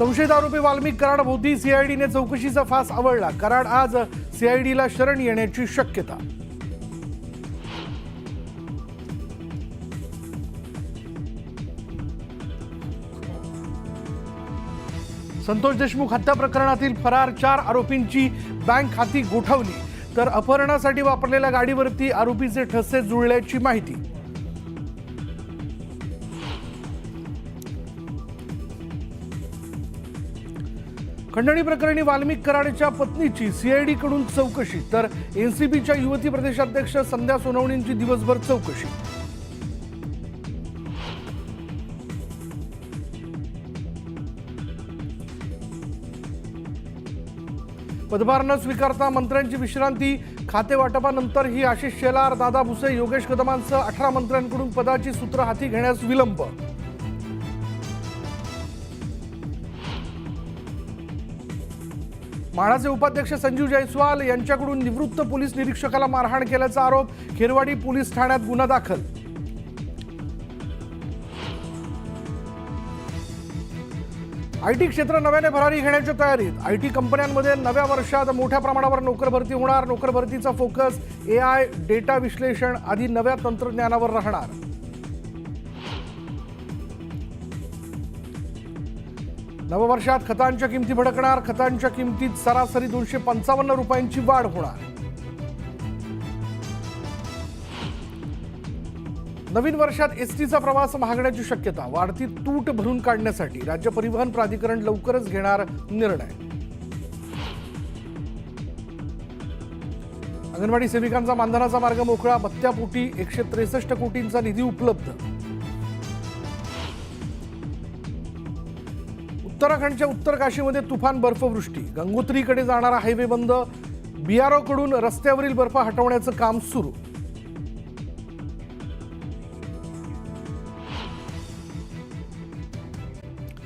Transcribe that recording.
संशयित आरोपी वाल्मिक कराडभोवती सीआयडीने चौकशीचा फास आवळला। कराड आज सीआयडीला शरण येण्याची शक्यता। संतोष देशमुख हत्या प्रकरणातील फरार 4 आरोपींची बँक खाती गोठवली, तर अपहरणासाठी वापरलेल्या गाडीवरती आरोपीचे ठसे जुळल्याची माहिती। खंडणी प्रकरणी वाल्मिक कराडच्या पत्नीची सीआयडी कडून चौकशी, तर एनसीबीच्या युवती प्रदेशाध्यक्ष संध्या सोनवणेंची दिवसभर चौकशी। पदभार न स्वीकारता मंत्र्यांची विश्रांती, खाते वाटपानंतर ही आशिष शेलार, दादा भुसे, योगेश कदमांसह 18 मंत्र्यांकडून पदाची सूत्र हाती घेण्यास विलंब। म्हाडाचे उपाध्यक्ष संजीव जयस्वाल यांच्याकडून निवृत्त पोलीस निरीक्षकाला मारहाण केल्याचा आरोप, खेरवाडी पोलीस ठाण्यात गुन्हा दाखल। आयटी क्षेत्र नव्याने भरारी घेण्याच्या तयारीत, आयटी कंपन्यांमध्ये नव्या वर्षात मोठ्या प्रमाणावर नोकर भरती होणार। नोकर भरतीचा फोकस एआय, डेटा विश्लेषण आदी नव्या तंत्रज्ञानावर राहणार। नववर्षात खतांच्या किमती भडकणार, खतांच्या किमतीत सरासरी 255 रुपयांची वाढ होणार। नवीन वर्षात एसटीचा प्रवास महागण्याची शक्यता, वाढती तूट भरून काढण्यासाठी राज्य परिवहन प्राधिकरण लवकरच घेणार निर्णय। अंगणवाडी सेविकांचा मानधनाचा मार्ग मोकळा, भत्त्यापोटी 163 कोटींचा निधी उपलब्ध। उत्तराखंडच्या उत्तर काशीमध्ये तुफान बर्फवृष्टी, गंगोत्रीकडे जाणारा हायवे बंद, बीआरओ कडून रस्त्यावरील बर्फ हटवण्याचं काम सुरू।